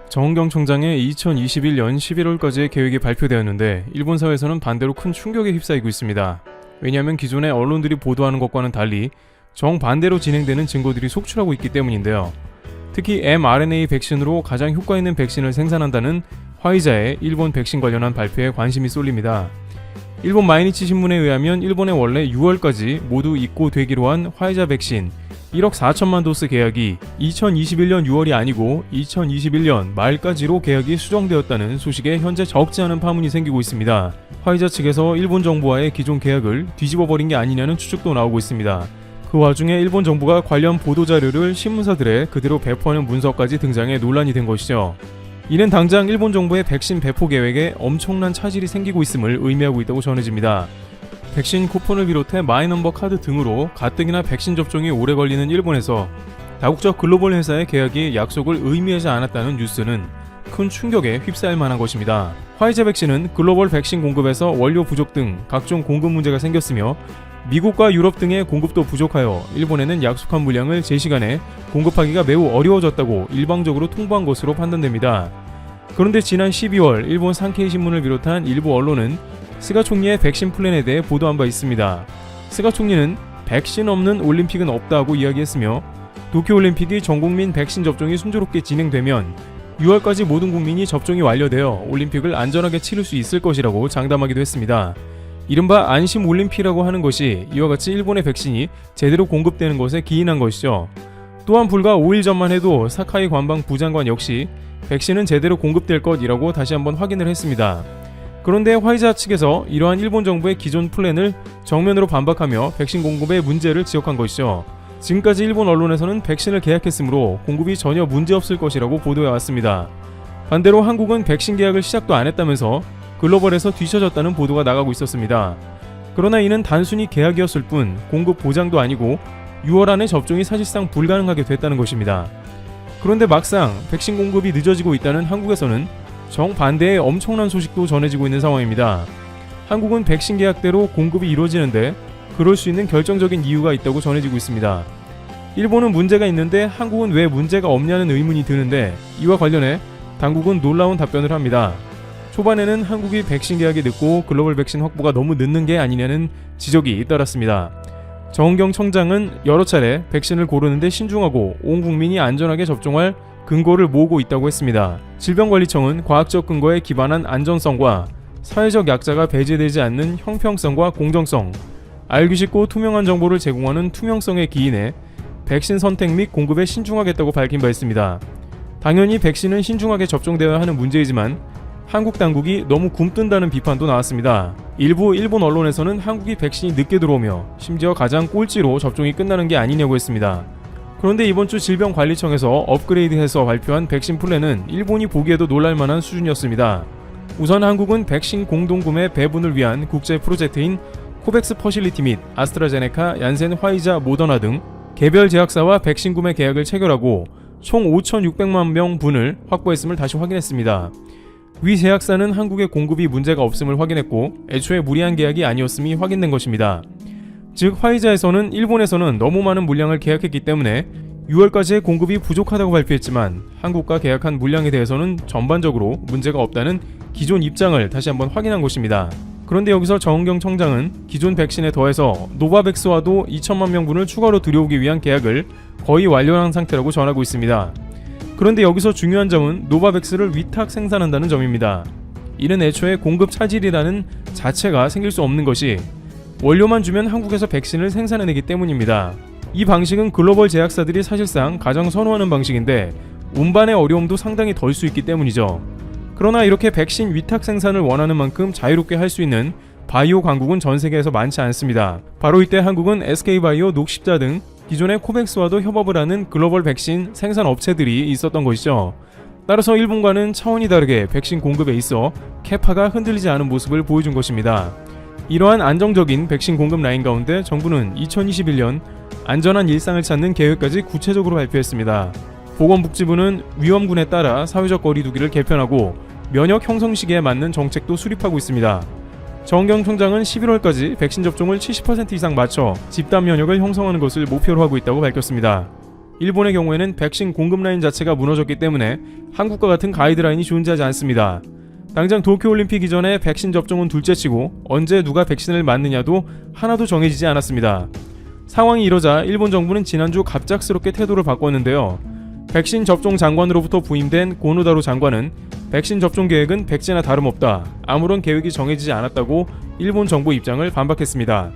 정은경 총장의 2021년 11월까지의 계획이 발표되었는데 일본 사회에서는 반대로 큰 충격에 휩싸이고 있습니다. 왜냐하면 기존의 언론들이 보도하는 것과는 달리 정반대로 진행되는 증거들이 속출하고 있기 때문인데요. 특히 mRNA 백신으로 가장 효과 있는 백신을 생산한다는 화이자의 일본 백신 관련한 발표에 관심이 쏠립니다. 일본 마이니치 신문에 의하면 일본에 원래 6월까지 모두 입고되기로 한 화이자 백신 1억 4천만 도스 계약이 2021년 6월이 아니고 2021년 말까지로 계약이 수정되었다는 소식에 현재 적지 않은 파문이 생기고 있습니다. 화이자 측에서 일본 정부와의 기존 계약을 뒤집어버린 게 아니냐는 추측도 나오고 있습니다. 그 와중에 일본 정부가 관련 보도자료를 신문사들에 그대로 배포하는 문서까지 등장해 논란이 된 것이죠. 이는 당장 일본 정부의 백신 배포 계획에 엄청난 차질이 생기고 있음을 의미하고 있다고 전해집니다. 백신 쿠폰을 비롯해 마이넘버 카드 등으로 가뜩이나 백신 접종이 오래 걸리는 일본에서 다국적 글로벌 회사의 계약이 약속을 의미하지 않았다는 뉴스는 큰 충격에 휩싸일 만한 것입니다. 화이자 백신은 글로벌 백신 공급에서 원료 부족 등 각종 공급 문제가 생겼으며 미국과 유럽 등의 공급도 부족하여 일본에는 약속한 물량을 제 시간에 공급하기가 매우 어려워졌다고 일방적으로 통보한 것으로 판단됩니다. 그런데 지난 12월 일본 산케이 신문을 비롯한 일부 언론은 스가 총리의 백신 플랜에 대해 보도한 바 있습니다. 스가 총리는 백신 없는 올림픽은 없다고 이야기했으며 도쿄올림픽이 전국민 백신 접종이 순조롭게 진행되면 6월까지 모든 국민이 접종이 완료되어 올림픽을 안전하게 치를 수 있을 것이라고 장담하기도 했습니다. 이른바 안심올림픽이라고 하는 것이 이와 같이 일본의 백신이 제대로 공급되는 것에 기인한 것이죠. 또한 불과 5일 전만 해도 사카이 관방 부장관 역시 백신은 제대로 공급될 것이라고 다시 한번 확인을 했습니다. 그런데 화이자 측에서 이러한 일본 정부의 기존 플랜을 정면으로 반박하며 백신 공급의 문제를 지적한 것이죠. 지금까지 일본 언론에서는 백신을 계약했으므로 공급이 전혀 문제없을 것이라고 보도해왔습니다. 반대로 한국은 백신 계약을 시작도 안 했다면서 글로벌에서 뒤처졌다는 보도가 나가고 있었습니다. 그러나 이는 단순히 계약이었을 뿐 공급 보장도 아니고 6월 안에 접종이 사실상 불가능하게 됐다는 것입니다. 그런데 막상 백신 공급이 늦어지고 있다는 한국에서는 정반대의 엄청난 소식도 전해지고 있는 상황입니다. 한국은 백신 계약대로 공급이 이루어지는데 그럴 수 있는 결정적인 이유가 있다고 전해지고 있습니다. 일본은 문제가 있는데 한국은 왜 문제가 없냐는 의문이 드는데 이와 관련해 당국은 놀라운 답변을 합니다. 초반에는 한국이 백신 계약이 늦고 글로벌 백신 확보가 너무 늦는 게 아니냐는 지적이 잇따랐습니다. 정은경 청장은 여러 차례 백신을 고르는데 신중하고 온 국민이 안전하게 접종할 근거를 모으고 있다고 했습니다. 질병관리청은 과학적 근거에 기반한 안전성과 사회적 약자가 배제되지 않는 형평성과 공정성, 알기 쉽고 투명한 정보를 제공하는 투명성에 기인해 백신 선택 및 공급에 신중하겠다고 밝힌 바 있습니다. 당연히 백신은 신중하게 접종되어야 하는 문제이지만 한국 당국이 너무 굼뜬다는 비판도 나왔습니다. 일부 일본 언론에서는 한국이 백신이 늦게 들어오며 심지어 가장 꼴찌로 접종이 끝나는 게 아니냐고 했습니다. 그런데 이번 주 질병관리청에서 업그레이드해서 발표한 백신 플랜은 일본이 보기에도 놀랄만한 수준이었습니다. 우선 한국은 백신 공동구매 배분을 위한 국제 프로젝트인 코백스 퍼실리티 및 아스트라제네카, 얀센, 화이자, 모더나 등 개별 제약사와 백신 구매 계약을 체결하고 총 5,600만 명 분을 확보했음을 다시 확인했습니다. 위 제약사는 한국의 공급이 문제가 없음을 확인했고 애초에 무리한 계약이 아니었음이 확인된 것입니다. 즉 화이자에서는 일본에서는 너무 많은 물량을 계약했기 때문에 6월까지의 공급이 부족하다고 발표했지만 한국과 계약한 물량에 대해서는 전반적으로 문제가 없다는 기존 입장을 다시 한번 확인한 것입니다. 그런데 여기서 정은경 청장은 기존 백신에 더해서 노바백스와도 2천만 명분을 추가로 들여오기 위한 계약을 거의 완료한 상태라고 전하고 있습니다. 그런데 여기서 중요한 점은 노바백스를 위탁 생산한다는 점입니다. 이는 애초에 공급 차질이라는 자체가 생길 수 없는 것이 원료만 주면 한국에서 백신을 생산해내기 때문입니다. 이 방식은 글로벌 제약사들이 사실상 가장 선호하는 방식인데 운반의 어려움도 상당히 덜 수 있기 때문이죠. 그러나 이렇게 백신 위탁 생산을 원하는 만큼 자유롭게 할 수 있는 바이오 강국은 전 세계에서 많지 않습니다. 바로 이때 한국은 SK바이오, 녹십자 등 기존의 코백스와도 협업을 하는 글로벌 백신 생산 업체들이 있었던 것이죠. 따라서 일본과는 차원이 다르게 백신 공급에 있어 캐파가 흔들리지 않은 모습을 보여준 것입니다. 이러한 안정적인 백신 공급 라인 가운데 정부는 2021년 안전한 일상을 찾는 계획까지 구체적으로 발표했습니다. 보건복지부는 위험군에 따라 사회적 거리두기를 개편하고 면역 형성 시기에 맞는 정책도 수립하고 있습니다. 정은경 총장은 11월까지 백신 접종을 70% 이상 맞춰 집단 면역을 형성하는 것을 목표로 하고 있다고 밝혔습니다. 일본의 경우에는 백신 공급 라인 자체가 무너졌기 때문에 한국과 같은 가이드라인이 존재하지 않습니다. 당장 도쿄올림픽 이전에 백신 접종은 둘째치고 언제 누가 백신을 맞느냐도 하나도 정해지지 않았습니다. 상황이 이러자 일본 정부는 지난주 갑작스럽게 태도를 바꿨는데요. 백신 접종 장관으로부터 부임된 고노다로 장관은 백신 접종 계획은 백지나 다름없다, 아무런 계획이 정해지지 않았다고 일본 정부 입장을 반박했습니다.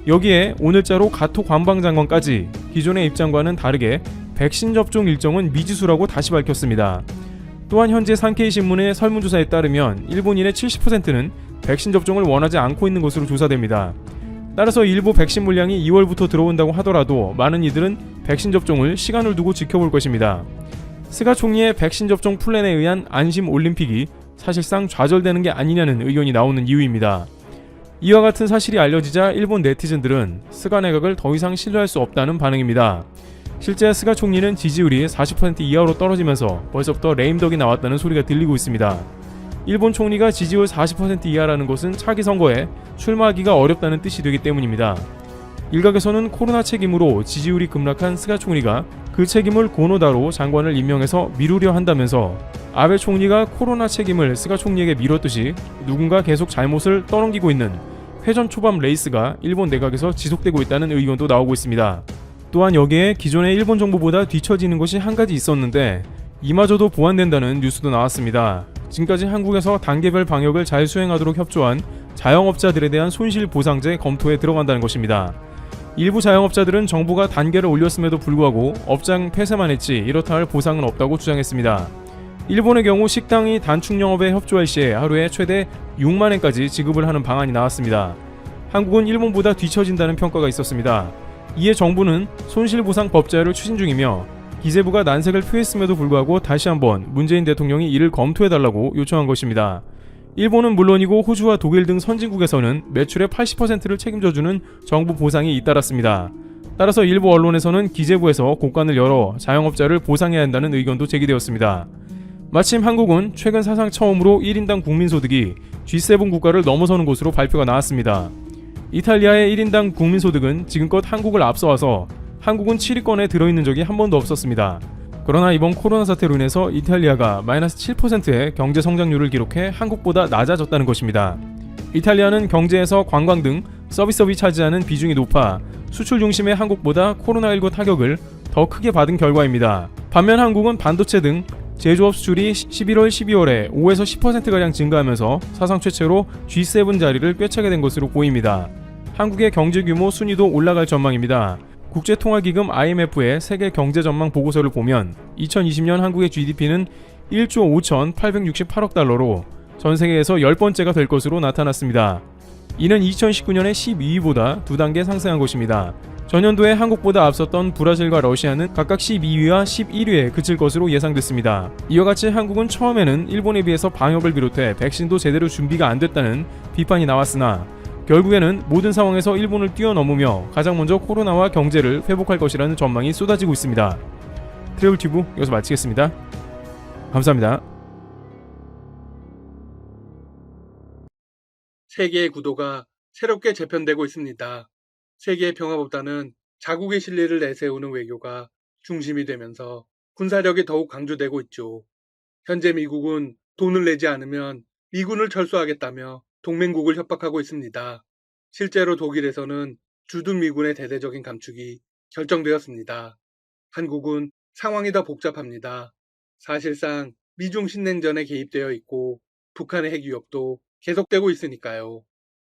여기에 오늘자로 가토 관방장관까지 기존의 입장과는 다르게 백신 접종 일정은 미지수라고 다시 밝혔습니다. 또한 현재 산케이 신문의 설문조사에 따르면 일본인의 70%는 백신 접종을 원하지 않고 있는 것으로 조사됩니다. 따라서 일부 백신 물량이 2월부터 들어온다고 하더라도 많은 이들은 백신 접종을 시간을 두고 지켜볼 것입니다. 스가 총리의 백신 접종 플랜에 의한 안심 올림픽이 사실상 좌절되는 게 아니냐는 의견이 나오는 이유입니다. 이와 같은 사실이 알려지자 일본 네티즌들은 스가 내각을 더 이상 신뢰할 수 없다는 반응입니다. 실제 스가 총리는 지지율이 40% 이하로 떨어지면서 벌써부터 레임덕이 나왔다는 소리가 들리고 있습니다. 일본 총리가 지지율 40% 이하라는 것은 차기 선거에 출마하기가 어렵다는 뜻이 되기 때문입니다. 일각에서는 코로나 책임으로 지지율이 급락한 스가 총리가 그 책임을 고노다로 장관을 임명해서 미루려 한다면서 아베 총리가 코로나 책임을 스가 총리에게 미뤘듯이 누군가 계속 잘못을 떠넘기고 있는 회전 초밥 레이스가 일본 내각에서 지속되고 있다는 의견도 나오고 있습니다. 또한 여기에 기존의 일본 정부보다 뒤처지는 것이 한 가지 있었는데 이마저도 보완된다는 뉴스도 나왔습니다. 지금까지 한국에서 단계별 방역을 잘 수행하도록 협조한 자영업자들에 대한 손실보상제 검토에 들어간다는 것입니다. 일부 자영업자들은 정부가 단계를 올렸음에도 불구하고 업장 폐쇄만 했지 이렇다 할 보상은 없다고 주장했습니다. 일본의 경우 식당이 단축 영업에 협조할 시에 하루에 최대 6만엔까지 지급을 하는 방안이 나왔습니다. 한국은 일본보다 뒤처진다는 평가가 있었습니다. 이에 정부는 손실보상 법제화를 추진 중이며 기재부가 난색을 표했음에도 불구하고 다시 한번 문재인 대통령이 이를 검토해달라고 요청한 것입니다. 일본은 물론이고 호주와 독일 등 선진국에서는 매출의 80%를 책임져주는 정부 보상이 잇따랐습니다. 따라서 일부 언론에서는 기재부에서 곳간을 열어 자영업자를 보상해야 한다는 의견도 제기되었습니다. 마침 한국은 최근 사상 처음으로 1인당 국민소득이 G7 국가를 넘어서는 것으로 발표가 나왔습니다. 이탈리아의 1인당 국민소득은 지금껏 한국을 앞서와서 한국은 7위권에 들어있는 적이 한 번도 없었습니다. 그러나 이번 코로나 사태로 인해서 이탈리아가 마이너스 7%의 경제 성장률을 기록해 한국보다 낮아졌다는 것입니다. 이탈리아는 경제에서 관광 등 서비스업이 차지하는 비중이 높아 수출 중심의 한국보다 코로나19 타격을 더 크게 받은 결과입니다. 반면 한국은 반도체 등 제조업 수출이 11월, 12월에 5에서 10%가량 증가하면서 사상 최초로 G7 자리를 꿰차게 된 것으로 보입니다. 한국의 경제 규모 순위도 올라갈 전망입니다. 국제통화기금 IMF의 세계 경제 전망 보고서를 보면 2020년 한국의 GDP는 1조 5,868억 달러로 전 세계에서 10번째가 될 것으로 나타났습니다. 이는 2019년의 12위보다 2단계 상승한 것입니다. 전년도에 한국보다 앞섰던 브라질과 러시아는 각각 12위와 11위에 그칠 것으로 예상됐습니다. 이와 같이 한국은 처음에는 일본에 비해서 방역을 비롯해 백신도 제대로 준비가 안 됐다는 비판이 나왔으나 결국에는 모든 상황에서 일본을 뛰어넘으며 가장 먼저 코로나와 경제를 회복할 것이라는 전망이 쏟아지고 있습니다. 트래블튜브 여기서 마치겠습니다. 감사합니다. 세계의 구도가 새롭게 재편되고 있습니다. 세계의 평화보다는 자국의 신뢰를 내세우는 외교가 중심이 되면서 군사력이 더욱 강조되고 있죠. 현재 미국은 돈을 내지 않으면 미군을 철수하겠다며 동맹국을 협박하고 있습니다. 실제로 독일에서는 주둔 미군의 대대적인 감축이 결정되었습니다. 한국은 상황이 더 복잡합니다. 사실상 미중 신냉전에 개입되어 있고 북한의 핵 위협도 계속되고 있으니까요.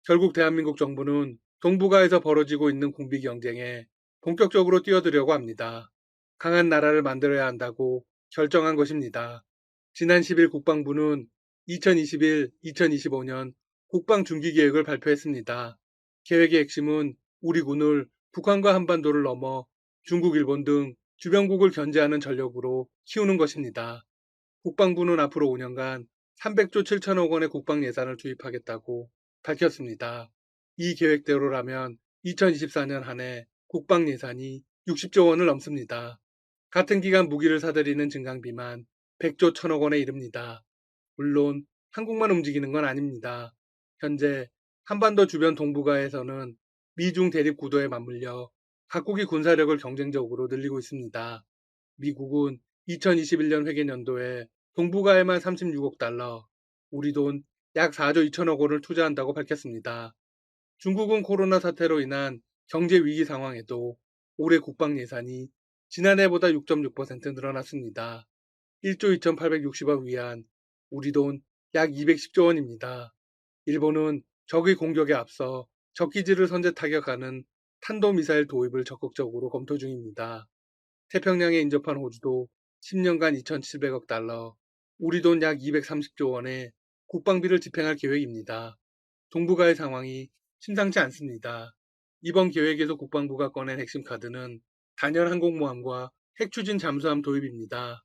결국 대한민국 정부는 동북아에서 벌어지고 있는 군비 경쟁에 본격적으로 뛰어들려고 합니다. 강한 나라를 만들어야 한다고 결정한 것입니다. 지난 10일 국방부는 2021-2025년 국방중기계획을 발표했습니다. 계획의 핵심은 우리 군을 북한과 한반도를 넘어 중국, 일본 등 주변국을 견제하는 전력으로 키우는 것입니다. 국방부는 앞으로 5년간 300조 7천억 원의 국방 예산을 투입하겠다고 밝혔습니다. 이 계획대로라면 2024년 한 해 국방 예산이 60조 원을 넘습니다. 같은 기간 무기를 사들이는 증강비만 100조 1천억 원에 이릅니다. 물론 한국만 움직이는 건 아닙니다. 현재 한반도 주변 동북아에서는 미중 대립 구도에 맞물려 각국이 군사력을 경쟁적으로 늘리고 있습니다. 미국은 2021년 회계연도에 동북아에만 36억 달러, 우리 돈 약 4조 2천억 원을 투자한다고 밝혔습니다. 중국은 코로나 사태로 인한 경제 위기 상황에도 올해 국방 예산이 지난해보다 6.6% 늘어났습니다. 1조 2,860억 위안, 우리 돈 약 210조 원입니다. 일본은 적의 공격에 앞서 적기지를 선제 타격하는 탄도미사일 도입을 적극적으로 검토 중입니다. 태평양에 인접한 호주도 10년간 2,700억 달러, 우리 돈 약 230조 원의 국방비를 집행할 계획입니다. 동북아의 상황이 심상치 않습니다. 이번 계획에서 국방부가 꺼낸 핵심 카드는 단열 항공모함과 핵추진 잠수함 도입입니다.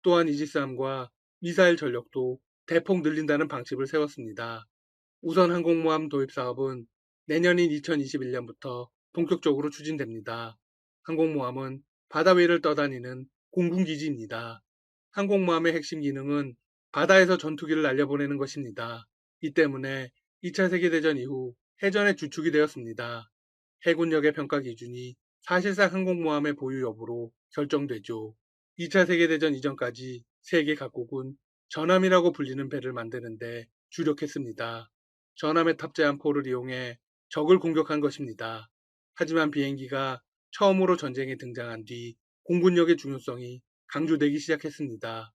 또한 이지스함과 미사일 전력도 대폭 늘린다는 방침을 세웠습니다. 우선 항공모함 도입 사업은 내년인 2021년부터 본격적으로 추진됩니다. 항공모함은 바다 위를 떠다니는 공군기지입니다. 항공모함의 핵심 기능은 바다에서 전투기를 날려보내는 것입니다. 이 때문에 2차 세계대전 이후 해전의 주축이 되었습니다. 해군력의 평가 기준이 사실상 항공모함의 보유 여부로 결정되죠. 2차 세계대전 이전까지 세계 각국은 전함이라고 불리는 배를 만드는데 주력했습니다. 전함에 탑재한 포를 이용해 적을 공격한 것입니다. 하지만 비행기가 처음으로 전쟁에 등장한 뒤 공군력의 중요성이 강조되기 시작했습니다.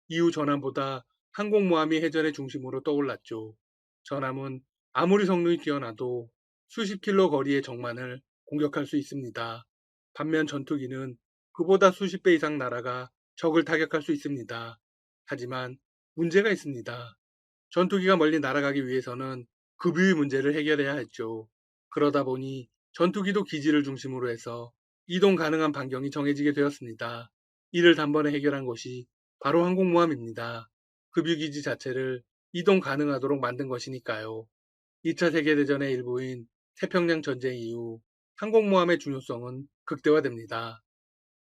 이후 전함보다 항공모함이 해전의 중심으로 떠올랐죠. 전함은 아무리 성능이 뛰어나도 수십 킬로 거리의 적만을 공격할 수 있습니다. 반면 전투기는 그보다 수십 배 이상 날아가 적을 타격할 수 있습니다. 하지만 문제가 있습니다. 전투기가 멀리 날아가기 위해서는 급유의 문제를 해결해야 했죠. 그러다 보니 전투기도 기지를 중심으로 해서 이동 가능한 반경이 정해지게 되었습니다. 이를 단번에 해결한 것이 바로 항공모함입니다. 급유기지 자체를 이동 가능하도록 만든 것이니까요. 2차 세계대전의 일부인 태평양 전쟁 이후 항공모함의 중요성은 극대화됩니다.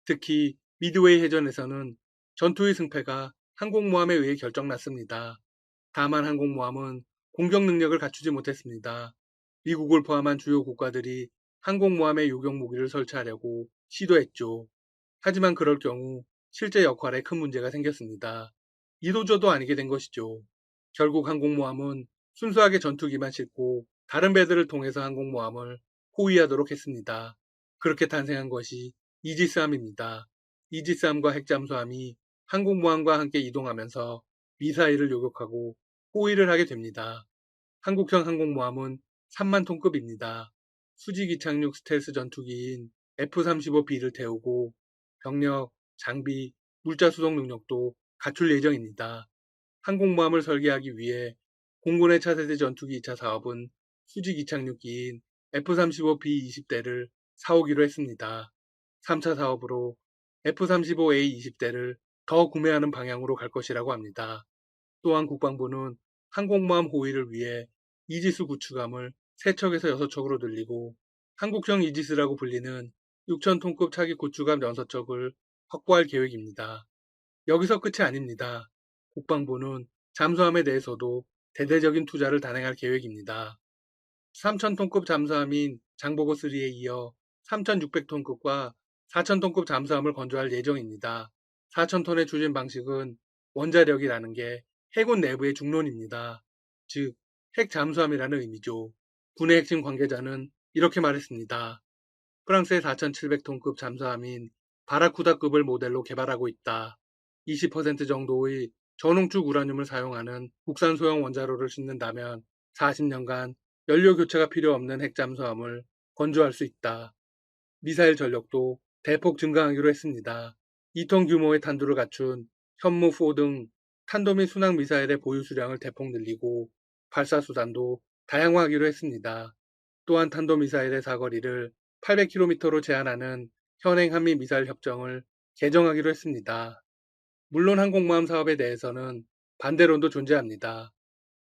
특히 미드웨이 해전에서는 전투의 승패가 항공모함에 의해 결정났습니다. 다만 항공모함은 공격 능력을 갖추지 못했습니다. 미국을 포함한 주요 국가들이 항공모함에 요격 무기를 설치하려고 시도했죠. 하지만 그럴 경우 실제 역할에 큰 문제가 생겼습니다. 이도저도 아니게 된 것이죠. 결국 항공모함은 순수하게 전투기만 싣고 다른 배들을 통해서 항공모함을 호위하도록 했습니다. 그렇게 탄생한 것이 이지스함입니다. 이지스함과 핵잠수함이 항공모함과 함께 이동하면서 미사일을 요격하고 호위를 하게 됩니다. 한국형 항공모함은 3만 톤급입니다. 수직 이착륙 스텔스 전투기인 F-35B를 태우고 병력, 장비, 물자 수송 능력도 갖출 예정입니다. 항공모함을 설계하기 위해 공군의 차세대 전투기 2차 사업은 수직 이착륙기인 F-35B 20대를 사오기로 했습니다. 3차 사업으로 F-35A 20대를 더 구매하는 방향으로 갈 것이라고 합니다. 또한 국방부는 항공모함 호위를 위해 이지스 구축함을 3척에서 6척으로 늘리고 한국형 이지스라고 불리는 6,000톤급 차기 구축함 6척을 확보할 계획입니다. 여기서 끝이 아닙니다. 국방부는 잠수함에 대해서도 대대적인 투자를 단행할 계획입니다. 3,000톤급 잠수함인 장보고3에 이어 3,600톤급과 4,000톤급 잠수함을 건조할 예정입니다. 4,000톤의 추진 방식은 원자력이라는 게 해군 내부의 중론입니다. 즉, 핵 잠수함이라는 의미죠. 군의 핵심 관계자는 이렇게 말했습니다. 프랑스의 4,700톤급 잠수함인 바라쿠다급을 모델로 개발하고 있다. 20% 정도의 전홍축 우라늄을 사용하는 국산 소형 원자로를 싣는다면 40년간 연료 교체가 필요 없는 핵잠수함을 건조할 수 있다. 미사일 전력도 대폭 증강하기로 했습니다. 2톤 규모의 탄두를 갖춘 현무4 등 탄도 및 순항 미사일의 보유 수량을 대폭 늘리고 발사 수단도 다양화하기로 했습니다. 또한 탄도미사일의 사거리를 800km로 제한하는 현행 한미 미사일 협정을 개정하기로 했습니다. 물론 항공모함 사업에 대해서는 반대론도 존재합니다.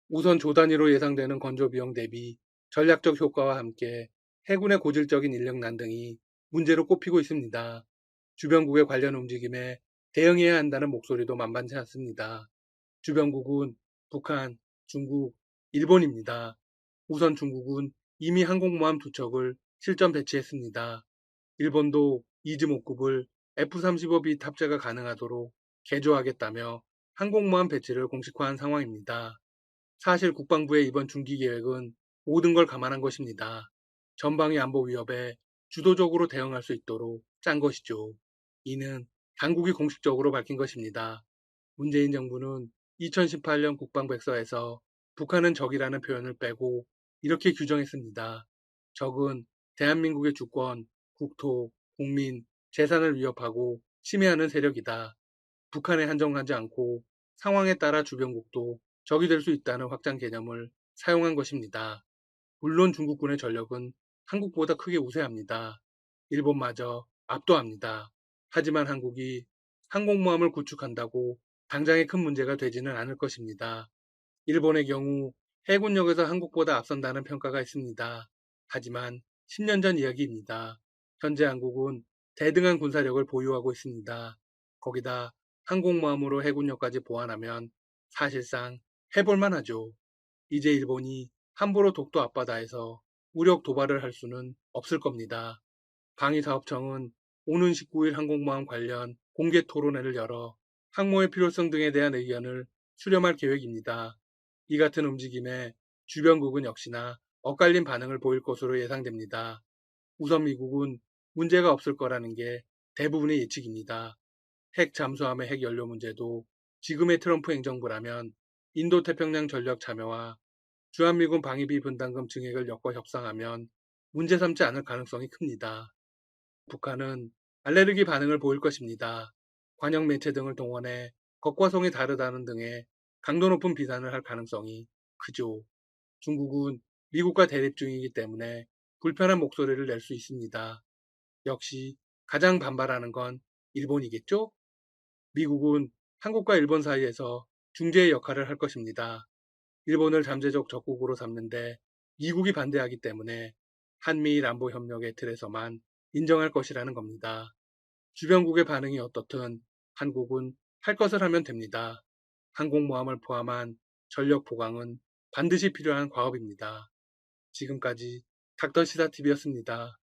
우선 조 단위로 예상되는 건조 비용 대비 전략적 효과와 함께 해군의 고질적인 인력난 등이 문제로 꼽히고 있습니다. 주변국의 관련 움직임에 대응해야 한다는 목소리도 만만치 않습니다. 주변국은 북한, 중국, 일본입니다. 우선 중국은 이미 항공모함 2척을 실전 배치했습니다. 일본도 이즈모급을 F-35B 탑재가 가능하도록 개조하겠다며 항공모함 배치를 공식화한 상황입니다. 사실 국방부의 이번 중기 계획은 모든 걸 감안한 것입니다. 전방위 안보 위협에 주도적으로 대응할 수 있도록 짠 것이죠. 이는 당국이 공식적으로 밝힌 것입니다. 문재인 정부는 2018년 국방백서에서 북한은 적이라는 표현을 빼고 이렇게 규정했습니다. 적은 대한민국의 주권, 국토, 국민, 재산을 위협하고 침해하는 세력이다. 북한에 한정하지 않고 상황에 따라 주변국도 적이 될 수 있다는 확장 개념을 사용한 것입니다. 물론 중국군의 전력은 한국보다 크게 우세합니다. 일본마저 압도합니다. 하지만 한국이 항공모함을 구축한다고 당장에 큰 문제가 되지는 않을 것입니다. 일본의 경우 해군력에서 한국보다 앞선다는 평가가 있습니다. 하지만 10년 전 이야기입니다. 현재 한국은 대등한 군사력을 보유하고 있습니다. 거기다 항공모함으로 해군력까지 보완하면 사실상 해볼만 하죠. 이제 일본이 함부로 독도 앞바다에서 무력 도발을 할 수는 없을 겁니다. 방위사업청은 오는 19일 항공모함 관련 공개 토론회를 열어 항모의 필요성 등에 대한 의견을 수렴할 계획입니다. 이 같은 움직임에 주변국은 역시나 엇갈린 반응을 보일 것으로 예상됩니다. 우선 미국은 문제가 없을 거라는 게 대부분의 예측입니다. 핵 잠수함의 핵 연료 문제도 지금의 트럼프 행정부라면 인도태평양 전력 참여와 주한미군 방위비 분담금 증액을 엮어 협상하면 문제 삼지 않을 가능성이 큽니다. 북한은 알레르기 반응을 보일 것입니다. 관영 매체 등을 동원해 겉과 속이 다르다는 등의 강도 높은 비난을 할 가능성이 크죠. 중국은 미국과 대립 중이기 때문에 불편한 목소리를 낼 수 있습니다. 역시 가장 반발하는 건 일본이겠죠? 미국은 한국과 일본 사이에서 중재의 역할을 할 것입니다. 일본을 잠재적 적국으로 삼는데 미국이 반대하기 때문에 한미일 안보 협력의 틀에서만 인정할 것이라는 겁니다. 주변국의 반응이 어떻든 한국은 할 것을 하면 됩니다. 항공모함을 포함한 전력 보강은 반드시 필요한 과업입니다. 지금까지 닥터시사TV였습니다.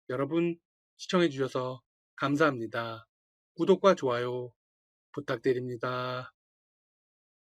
여러분 시청해주셔서 감사합니다. 구독과 좋아요 부탁드립니다.